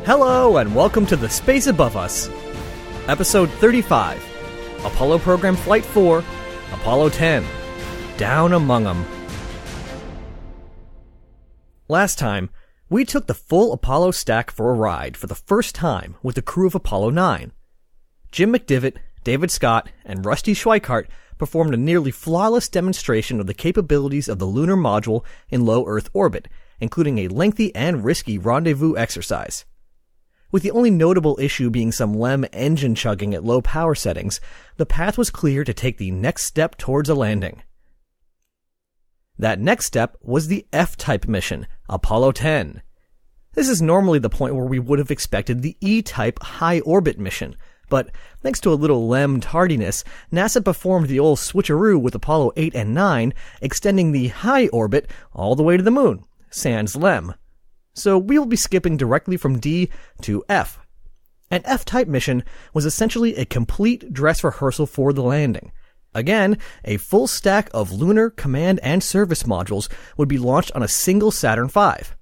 Hello and welcome to The Space Above Us, Episode 35, Apollo Program Flight 4, Apollo 10, Down Among 'Em. Last time, we took the full Apollo stack for a ride for the first time with the crew of Apollo 9. Jim McDivitt, David Scott, and Rusty Schweickart performed a nearly flawless demonstration of the capabilities of the lunar module in low Earth orbit, including a lengthy and risky rendezvous exercise. With the only notable issue being some LEM engine chugging at low power settings, the path was clear to take the next step towards a landing. That next step was the F-type mission, Apollo 10. This is normally the point where we would have expected the E-type high orbit mission, but thanks to a little LEM tardiness, NASA performed the old switcheroo with Apollo 8 and 9, extending the high orbit all the way to the moon, sans LEM. So we will be skipping directly from D to F. An F-type mission was essentially a complete dress rehearsal for the landing. Again, a full stack of lunar command and service modules would be launched on a single Saturn V.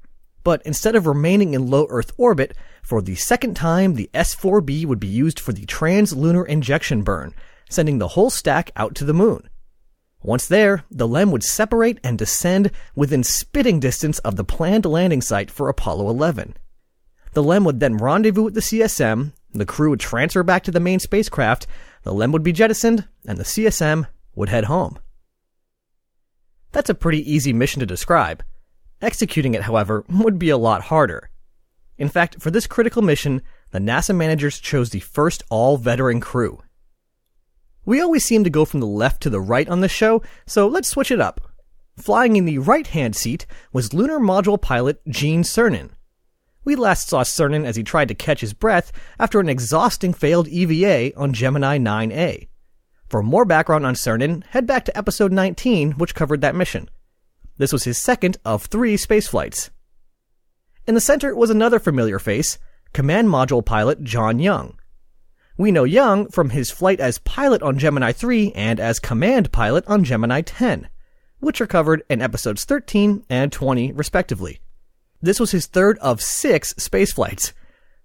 But instead of remaining in low Earth orbit, for the second time the S-4B would be used for the trans-lunar injection burn, sending the whole stack out to the moon. Once there, the LEM would separate and descend within spitting distance of the planned landing site for Apollo 11. The LEM would then rendezvous with the CSM, the crew would transfer back to the main spacecraft, the LEM would be jettisoned, and the CSM would head home. That's a pretty easy mission to describe. Executing it, however, would be a lot harder. In fact, for this critical mission, the NASA managers chose the first all-veteran crew. We always seem to go from the left to the right on this show, so let's switch it up. Flying in the right-hand seat was lunar module pilot Gene Cernan. We last saw Cernan as he tried to catch his breath after an exhausting failed EVA on Gemini 9A. For more background on Cernan, head back to episode 19, which covered that mission. This was his second of 3 spaceflights. In the center was another familiar face, command module pilot John Young. We know Young from his flight as pilot on Gemini 3 and as command pilot on Gemini 10, which are covered in episodes 13 and 20 respectively. This was his third of 6 spaceflights.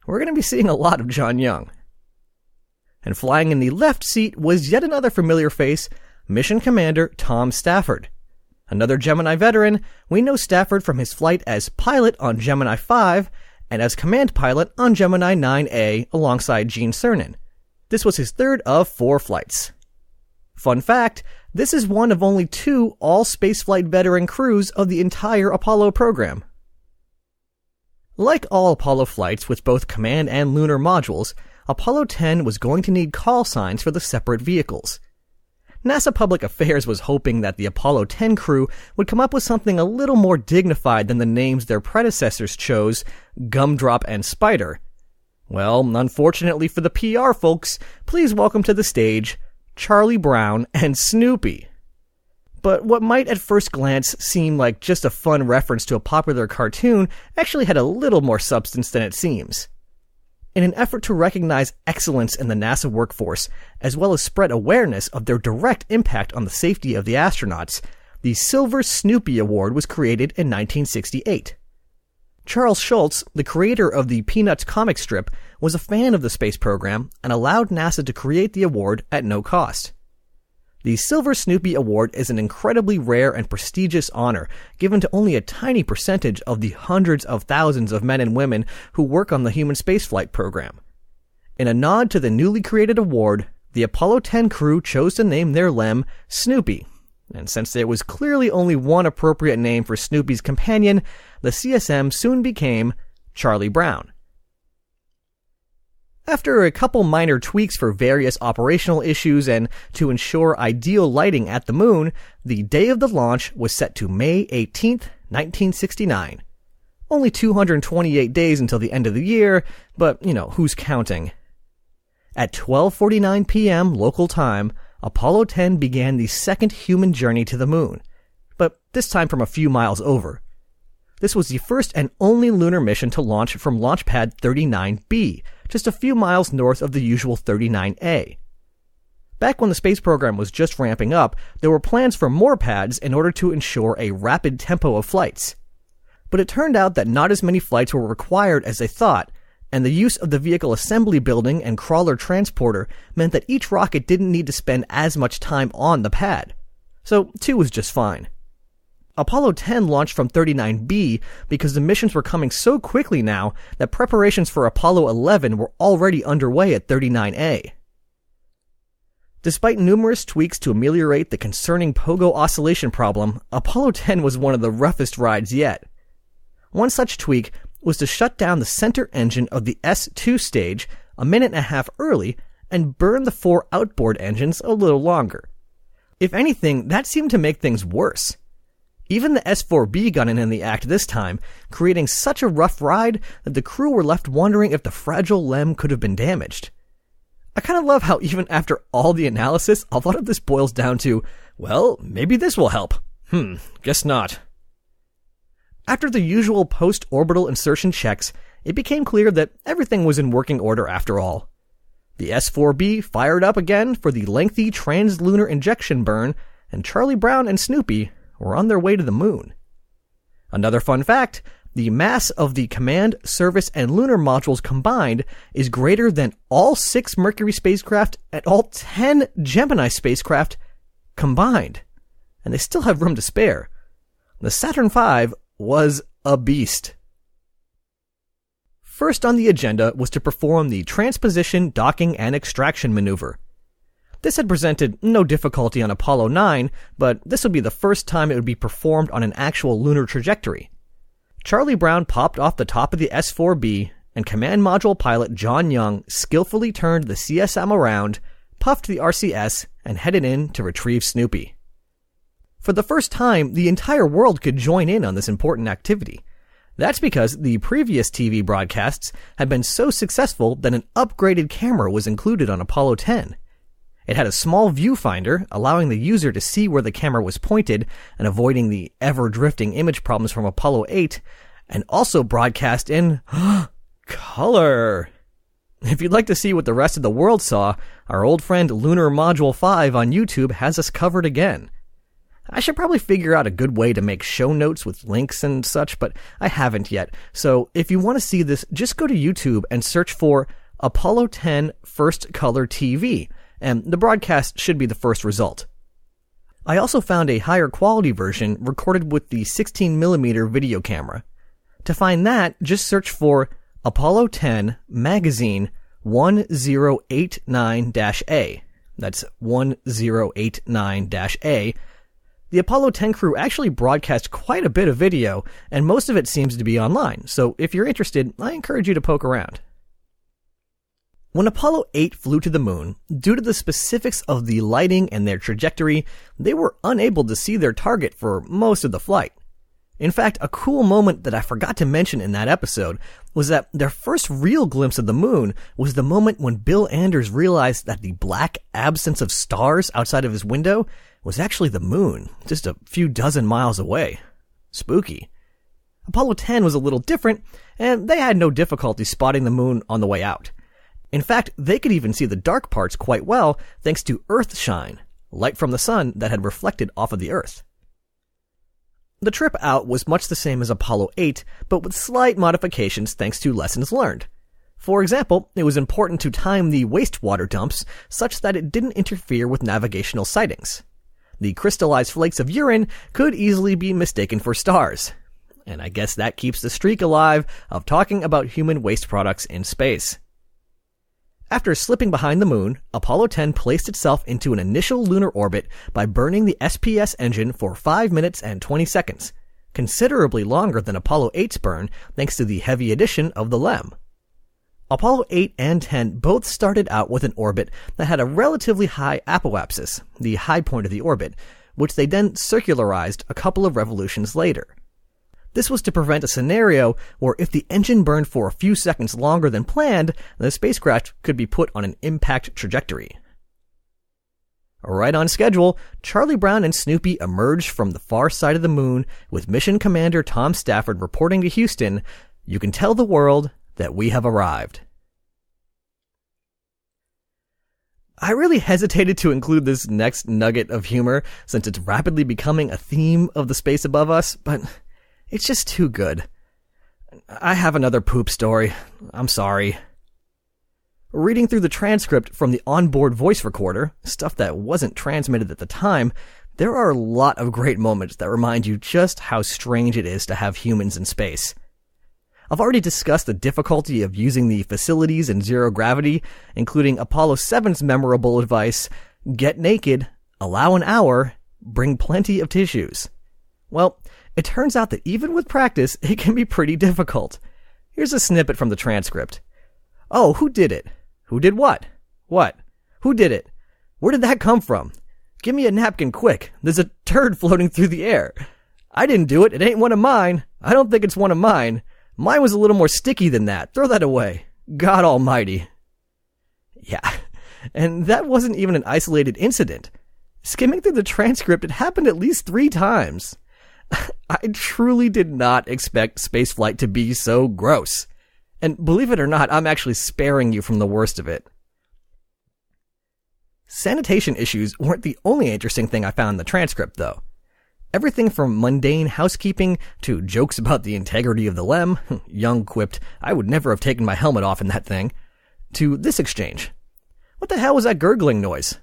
We're going to be seeing a lot of John Young. And flying in the left seat was yet another familiar face, Mission Commander Tom Stafford. Another Gemini veteran, we know Stafford from his flight as pilot on Gemini 5 and as command pilot on Gemini 9A alongside Gene Cernan. This was his third of 4 flights. Fun fact, this is one of only 2 all-spaceflight veteran crews of the entire Apollo program. Like all Apollo flights with both command and lunar modules, Apollo 10 was going to need call signs for the separate vehicles. NASA Public Affairs was hoping that the Apollo 10 crew would come up with something a little more dignified than the names their predecessors chose, Gumdrop and Spider. Well, unfortunately for the PR folks, please welcome to the stage Charlie Brown and Snoopy. But what might at first glance seem like just a fun reference to a popular cartoon actually had a little more substance than it seems. In an effort to recognize excellence in the NASA workforce, as well as spread awareness of their direct impact on the safety of the astronauts, the Silver Snoopy Award was created in 1968. Charles Schulz, the creator of the Peanuts comic strip, was a fan of the space program and allowed NASA to create the award at no cost. The Silver Snoopy Award is an incredibly rare and prestigious honor given to only a tiny percentage of the hundreds of thousands of men and women who work on the human spaceflight program. In a nod to the newly created award, the Apollo 10 crew chose to name their LEM Snoopy. And since there was clearly only one appropriate name for Snoopy's companion, the CSM soon became Charlie Brown. After a couple minor tweaks for various operational issues and to ensure ideal lighting at the moon, the day of the launch was set to May 18th, 1969. Only 228 days until the end of the year, but, who's counting? At 12:49 p.m. local time, Apollo 10 began the second human journey to the moon, but this time from a few miles over. This was the first and only lunar mission to launch from Launch Pad 39B, just a few miles north of the usual 39A. Back when the space program was just ramping up, there were plans for more pads in order to ensure a rapid tempo of flights. But it turned out that not as many flights were required as they thought, and the use of the vehicle assembly building and crawler transporter meant that each rocket didn't need to spend as much time on the pad. So 2 was just fine. Apollo 10 launched from 39B because the missions were coming so quickly now that preparations for Apollo 11 were already underway at 39A. Despite numerous tweaks to ameliorate the concerning pogo oscillation problem, Apollo 10 was one of the roughest rides yet. One such tweak was to shut down the center engine of the S2 stage a minute and a half early and burn the 4 outboard engines a little longer. If anything, that seemed to make things worse. Even the S4B got in the act this time, creating such a rough ride that the crew were left wondering if the fragile LEM could have been damaged. I kind of love how even after all the analysis, a lot of this boils down to, well, maybe this will help. Guess not. After the usual post-orbital insertion checks, it became clear that everything was in working order after all. The S4B fired up again for the lengthy trans-lunar injection burn, and Charlie Brown and Snoopy were on their way to the moon. Another fun fact, the mass of the command, service, and lunar modules combined is greater than all 6 Mercury spacecraft and all 10 Gemini spacecraft combined. And they still have room to spare. The Saturn V was a beast. First on the agenda was to perform the transposition, docking, and extraction maneuver. This had presented no difficulty on Apollo 9, but this would be the first time it would be performed on an actual lunar trajectory. Charlie Brown popped off the top of the S4B, and command module pilot John Young skillfully turned the CSM around, puffed the RCS, and headed in to retrieve Snoopy. For the first time, the entire world could join in on this important activity. That's because the previous TV broadcasts had been so successful that an upgraded camera was included on Apollo 10. It had a small viewfinder, allowing the user to see where the camera was pointed and avoiding the ever-drifting image problems from Apollo 8, and also broadcast in color. If you'd like to see what the rest of the world saw, our old friend Lunar Module 5 on YouTube has us covered again. I should probably figure out a good way to make show notes with links and such, but I haven't yet. So if you want to see this, just go to YouTube and search for Apollo 10 First Color TV, and the broadcast should be the first result. I also found a higher quality version recorded with the 16mm video camera. To find that, just search for Apollo 10 Magazine 1089-A. That's 1089-A. The Apollo 10 crew actually broadcast quite a bit of video, and most of it seems to be online, so if you're interested, I encourage you to poke around. When Apollo 8 flew to the moon, due to the specifics of the lighting and their trajectory, they were unable to see their target for most of the flight. In fact, a cool moment that I forgot to mention in that episode was that their first real glimpse of the moon was the moment when Bill Anders realized that the black absence of stars outside of his window was actually the moon, just a few dozen miles away. Spooky. Apollo 10 was a little different, and they had no difficulty spotting the moon on the way out. In fact, they could even see the dark parts quite well thanks to Earth shine, light from the sun that had reflected off of the Earth. The trip out was much the same as Apollo 8, but with slight modifications thanks to lessons learned. For example, it was important to time the wastewater dumps such that it didn't interfere with navigational sightings. The crystallized flakes of urine could easily be mistaken for stars. And I guess that keeps the streak alive of talking about human waste products in space. After slipping behind the moon, Apollo 10 placed itself into an initial lunar orbit by burning the SPS engine for 5 minutes and 20 seconds, considerably longer than Apollo 8's burn thanks to the heavy addition of the LEM. Apollo 8 and 10 both started out with an orbit that had a relatively high apoapsis, the high point of the orbit, which they then circularized a couple of revolutions later. This was to prevent a scenario where if the engine burned for a few seconds longer than planned, the spacecraft could be put on an impact trajectory. Right on schedule, Charlie Brown and Snoopy emerged from the far side of the moon with Mission Commander Tom Stafford reporting to Houston, "You can tell the world that we have arrived." I really hesitated to include this next nugget of humor since it's rapidly becoming a theme of the space above us, but it's just too good. I have another poop story. I'm sorry. Reading through the transcript from the onboard voice recorder, stuff that wasn't transmitted at the time, there are a lot of great moments that remind you just how strange it is to have humans in space. I've already discussed the difficulty of using the facilities in zero gravity, including Apollo 7's memorable advice, get naked, allow an hour, bring plenty of tissues. Well, it turns out that even with practice, it can be pretty difficult. Here's a snippet from the transcript. Oh, who did it? Who did what? What? Who did it? Where did that come from? Give me a napkin quick. There's a turd floating through the air. I didn't do it. It ain't one of mine. I don't think it's one of mine. Mine was a little more sticky than that. Throw that away. God almighty. Yeah, and that wasn't even an isolated incident. Skimming through the transcript, it happened at least 3 times. I truly did not expect spaceflight to be so gross. And believe it or not, I'm actually sparing you from the worst of it. Sanitation issues weren't the only interesting thing I found in the transcript, though. Everything from mundane housekeeping to jokes about the integrity of the LEM, Young quipped, I would never have taken my helmet off in that thing, to this exchange. What the hell was that gurgling noise?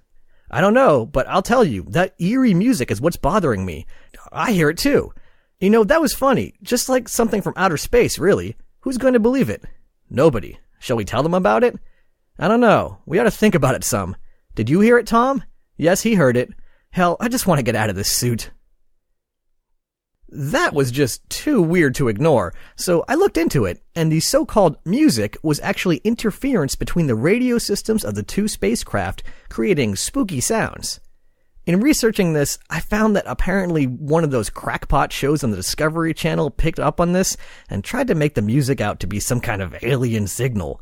I don't know, but I'll tell you, that eerie music is what's bothering me. I hear it too. You know, that was funny, just like something from outer space, really. Who's going to believe it? Nobody. Shall we tell them about it? I don't know. We ought to think about it some. Did you hear it, Tom? Yes, he heard it. Hell, I just want to get out of this suit. That was just too weird to ignore, so I looked into it, and the so-called music was actually interference between the radio systems of the 2 spacecraft, creating spooky sounds. In researching this, I found that apparently one of those crackpot shows on the Discovery Channel picked up on this and tried to make the music out to be some kind of alien signal.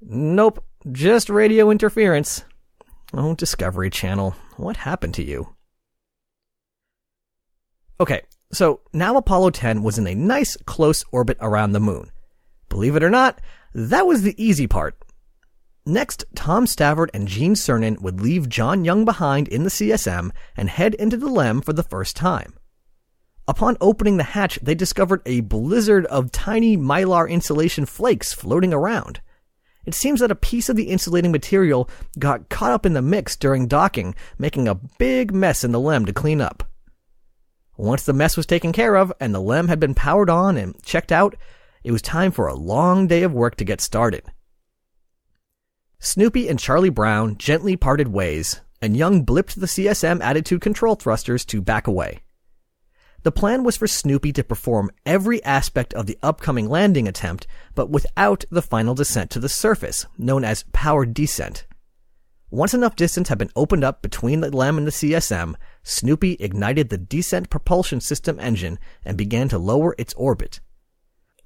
Nope, just radio interference. Oh, Discovery Channel, what happened to you? Okay, so now Apollo 10 was in a nice, close orbit around the moon. Believe it or not, that was the easy part. Next, Tom Stavard and Gene Cernan would leave John Young behind in the CSM and head into the LEM for the first time. Upon opening the hatch, they discovered a blizzard of tiny mylar insulation flakes floating around. It seems that a piece of the insulating material got caught up in the mix during docking, making a big mess in the LEM to clean up. Once the mess was taken care of and the LEM had been powered on and checked out, it was time for a long day of work to get started. Snoopy and Charlie Brown gently parted ways, and Young blipped the CSM attitude control thrusters to back away. The plan was for Snoopy to perform every aspect of the upcoming landing attempt, but without the final descent to the surface, known as powered descent. Once enough distance had been opened up between the LEM and the CSM, Snoopy ignited the descent propulsion system engine and began to lower its orbit.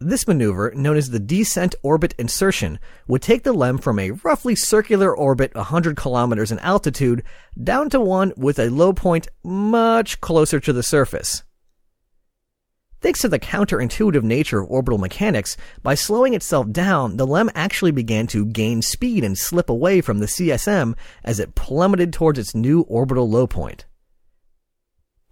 This maneuver, known as the descent orbit insertion, would take the LEM from a roughly circular orbit 100 kilometers in altitude down to one with a low point much closer to the surface. Thanks to the counterintuitive nature of orbital mechanics, by slowing itself down, the LEM actually began to gain speed and slip away from the CSM as it plummeted towards its new orbital low point.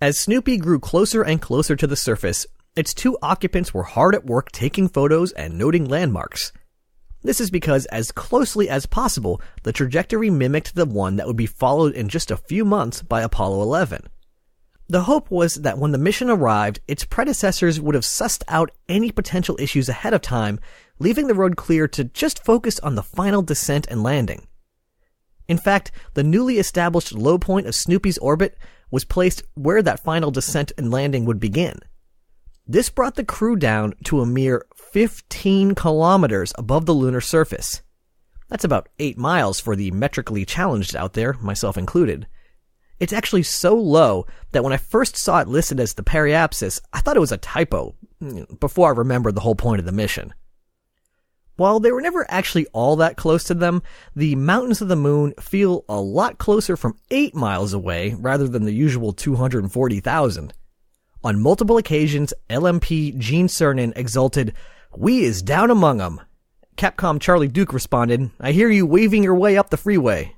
As Snoopy grew closer and closer to the surface, its 2 occupants were hard at work taking photos and noting landmarks. This is because, as closely as possible, the trajectory mimicked the one that would be followed in just a few months by Apollo 11. The hope was that when the mission arrived, its predecessors would have sussed out any potential issues ahead of time, leaving the road clear to just focus on the final descent and landing. In fact, the newly established low point of Snoopy's orbit was placed where that final descent and landing would begin. This brought the crew down to a mere 15 kilometers above the lunar surface. That's about 8 miles for the metrically challenged out there, myself included. It's actually so low that when I first saw it listed as the periapsis, I thought it was a typo, before I remembered the whole point of the mission. While they were never actually all that close to them, the mountains of the moon feel a lot closer from 8 miles away rather than the usual 240,000. On multiple occasions, LMP Gene Cernan exulted, "We is down among 'em." Capcom Charlie Duke responded, "I hear you waving your way up the freeway."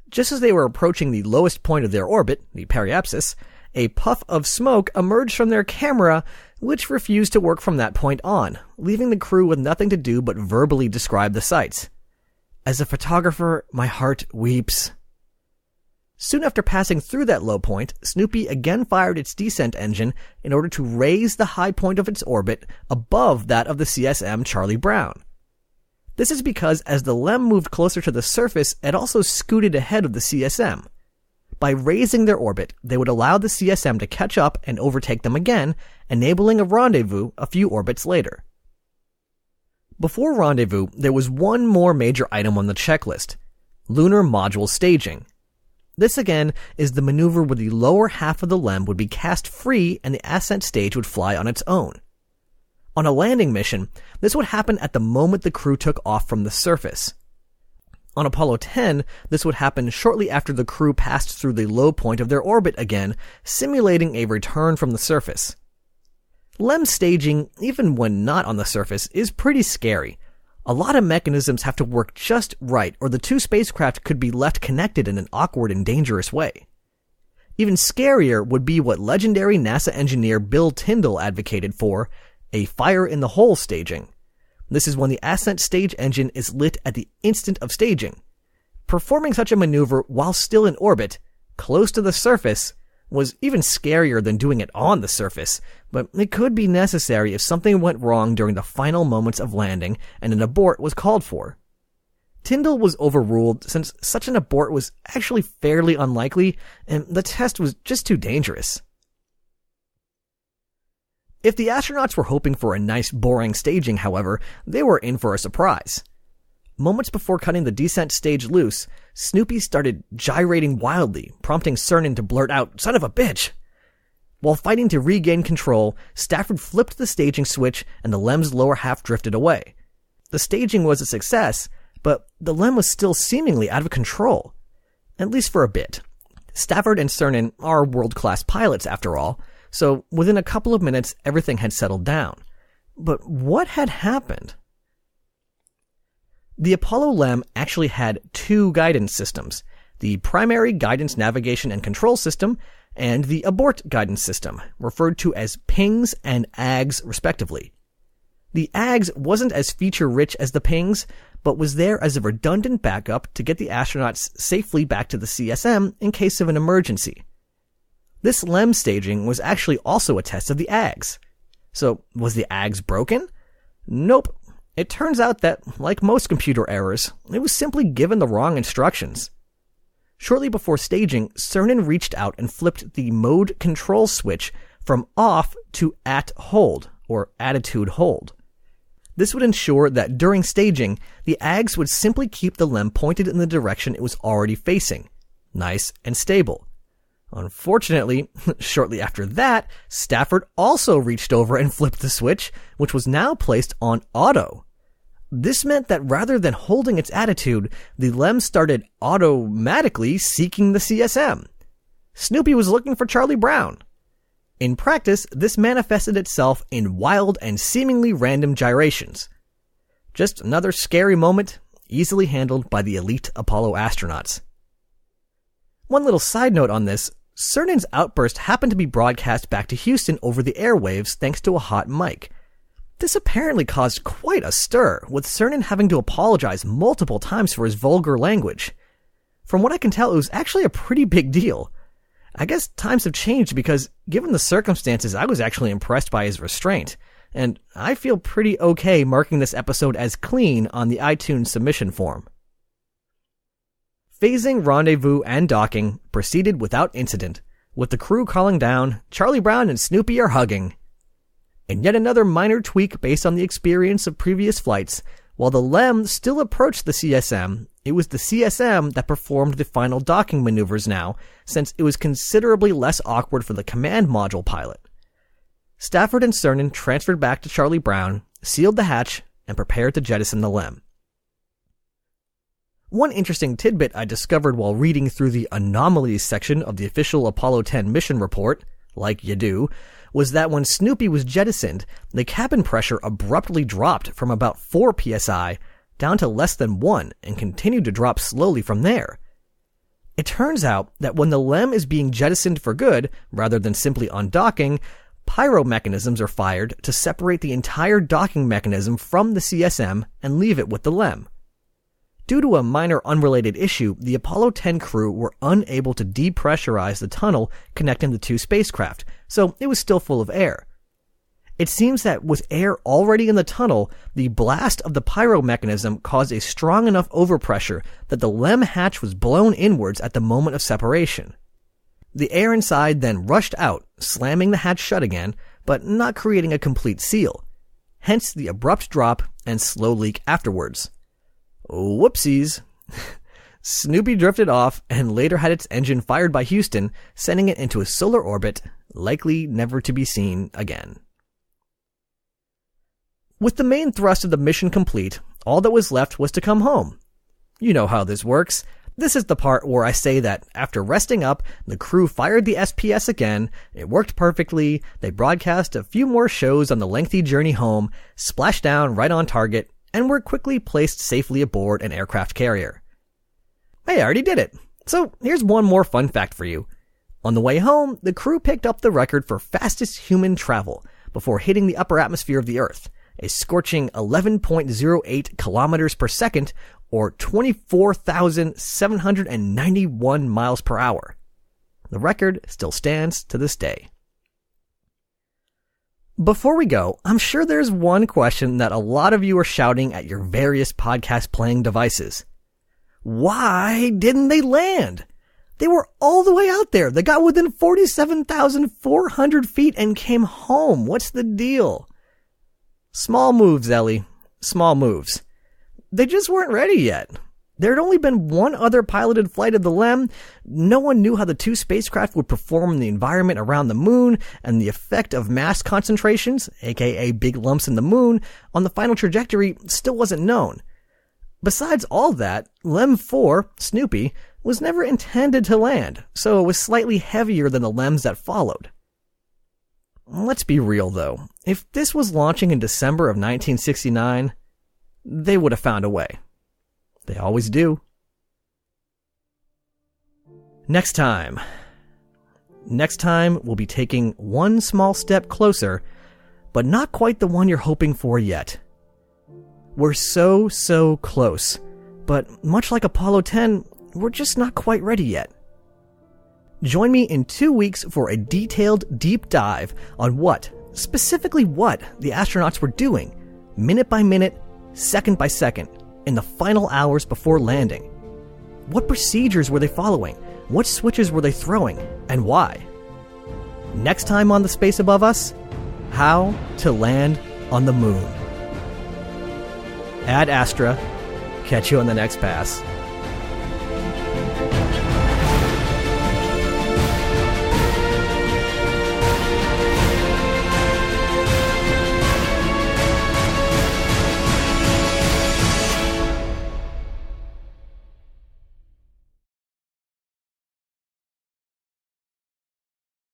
Just as they were approaching the lowest point of their orbit, the periapsis, a puff of smoke emerged from their camera, which refused to work from that point on, leaving the crew with nothing to do but verbally describe the sights. As a photographer, my heart weeps. Soon after passing through that low point, Snoopy again fired its descent engine in order to raise the high point of its orbit above that of the CSM Charlie Brown. This is because as the LEM moved closer to the surface, it also scooted ahead of the CSM. By raising their orbit, they would allow the CSM to catch up and overtake them again, enabling a rendezvous a few orbits later. Before rendezvous, there was one more major item on the checklist: lunar module staging. This again is the maneuver where the lower half of the LEM would be cast free and the ascent stage would fly on its own. On a landing mission, this would happen at the moment the crew took off from the surface. On Apollo 10, this would happen shortly after the crew passed through the low point of their orbit again, simulating a return from the surface. LEM staging, even when not on the surface, is pretty scary. A lot of mechanisms have to work just right, or the two spacecraft could be left connected in an awkward and dangerous way. Even scarier would be what legendary NASA engineer Bill Tyndall advocated for, a fire-in-the-hole staging. This is when the ascent stage engine is lit at the instant of staging. Performing such a maneuver while still in orbit, close to the surface, was even scarier than doing it on the surface, but it could be necessary if something went wrong during the final moments of landing and an abort was called for. Tyndall was overruled since such an abort was actually fairly unlikely and the test was just too dangerous. If the astronauts were hoping for a nice boring staging, however, they were in for a surprise. Moments before cutting the descent stage loose, Snoopy started gyrating wildly, prompting Cernan to blurt out, "Son of a bitch!" While fighting to regain control, Stafford flipped the staging switch and the LEM's lower half drifted away. The staging was a success, but the LEM was still seemingly out of control. At least for a bit. Stafford and Cernan are world-class pilots after all, so within a couple of minutes everything had settled down. But what had happened? The Apollo LEM actually had two guidance systems, the primary guidance navigation and control system and the abort guidance system, referred to as pings and AGS respectively. The AGS wasn't as feature-rich as the pings, but was there as a redundant backup to get the astronauts safely back to the CSM in case of an emergency. This LEM staging was actually also a test of the AGS. So, was the AGS broken? Nope. It turns out that, like most computer errors, it was simply given the wrong instructions. Shortly before staging, Cernan reached out and flipped the mode control switch from off to at hold, or attitude hold. This would ensure that during staging, the AGS would simply keep the LEM pointed in the direction it was already facing. Nice and stable. Unfortunately, shortly after that, Stafford also reached over and flipped the switch, which was now placed on auto. This meant that rather than holding its attitude, the LEM started automatically seeking the CSM. Snoopy was looking for Charlie Brown. In practice, this manifested itself in wild and seemingly random gyrations. Just another scary moment, easily handled by the elite Apollo astronauts. One little side note on this, Cernan's outburst happened to be broadcast back to Houston over the airwaves thanks to a hot mic. This apparently caused quite a stir, with Cernan having to apologize multiple times for his vulgar language. From what I can tell, it was actually a pretty big deal. I guess times have changed because, given the circumstances, I was actually impressed by his restraint, and I feel pretty okay marking this episode as clean on the iTunes submission form. Phasing, rendezvous, and docking proceeded without incident, with the crew calling down, "Charlie Brown and Snoopy are hugging." In yet another minor tweak based on the experience of previous flights, while the LEM still approached the CSM, it was the CSM that performed the final docking maneuvers now, since it was considerably less awkward for the command module pilot. Stafford and Cernan transferred back to Charlie Brown, sealed the hatch, and prepared to jettison the LEM. One interesting tidbit I discovered while reading through the anomalies section of the official Apollo 10 mission report, like you do, was that when Snoopy was jettisoned, the cabin pressure abruptly dropped from about 4 psi down to less than 1 and continued to drop slowly from there. It turns out that when the LEM is being jettisoned for good, rather than simply undocking, pyro mechanisms are fired to separate the entire docking mechanism from the CSM and leave it with the LEM. Due to a minor unrelated issue, the Apollo 10 crew were unable to depressurize the tunnel connecting the two spacecraft, so it was still full of air. It seems that with air already in the tunnel, the blast of the pyro mechanism caused a strong enough overpressure that the LEM hatch was blown inwards at the moment of separation. The air inside then rushed out, slamming the hatch shut again, but not creating a complete seal. Hence the abrupt drop and slow leak afterwards. Whoopsies. Snoopy drifted off and later had its engine fired by Houston, sending it into a solar orbit, likely never to be seen again. With the main thrust of the mission complete, all that was left was to come home. You know how this works. This is the part where I say that after resting up, the crew fired the SPS again, it worked perfectly, they broadcast a few more shows on the lengthy journey home, splashed down right on target, and were quickly placed safely aboard an aircraft carrier. Hey, I already did it. So here's one more fun fact for you. On the way home, the crew picked up the record for fastest human travel before hitting the upper atmosphere of the Earth, a scorching 11.08 kilometers per second or 24,791 miles per hour. The record still stands to this day. Before we go, I'm sure there's one question that a lot of you are shouting at your various podcast playing devices. Why didn't they land? They were all the way out there. They got within 47,400 feet and came home. What's the deal? Small moves, Ellie. Small moves. They just weren't ready yet. There had only been one other piloted flight of the LEM. No one knew how the two spacecraft would perform in the environment around the moon, and the effect of mass concentrations, aka big lumps in the moon, on the final trajectory still wasn't known. Besides all that, LEM 4, Snoopy, was never intended to land, so it was slightly heavier than the LEMs that followed. Let's be real though, if this was launching in December of 1969, they would have found a way. They always do. Next time we'll be taking one small step closer, but not quite the one you're hoping for yet. We're so close, but much like Apollo 10, we're just not quite ready yet. Join me in 2 weeks for a detailed deep dive on specifically what the astronauts were doing, minute by minute, second by second, in the final hours before landing. What procedures were they following? What switches were they throwing? And why? Next time on The Space Above Us, how to land on the moon. Ad Astra. Catch you on the next pass.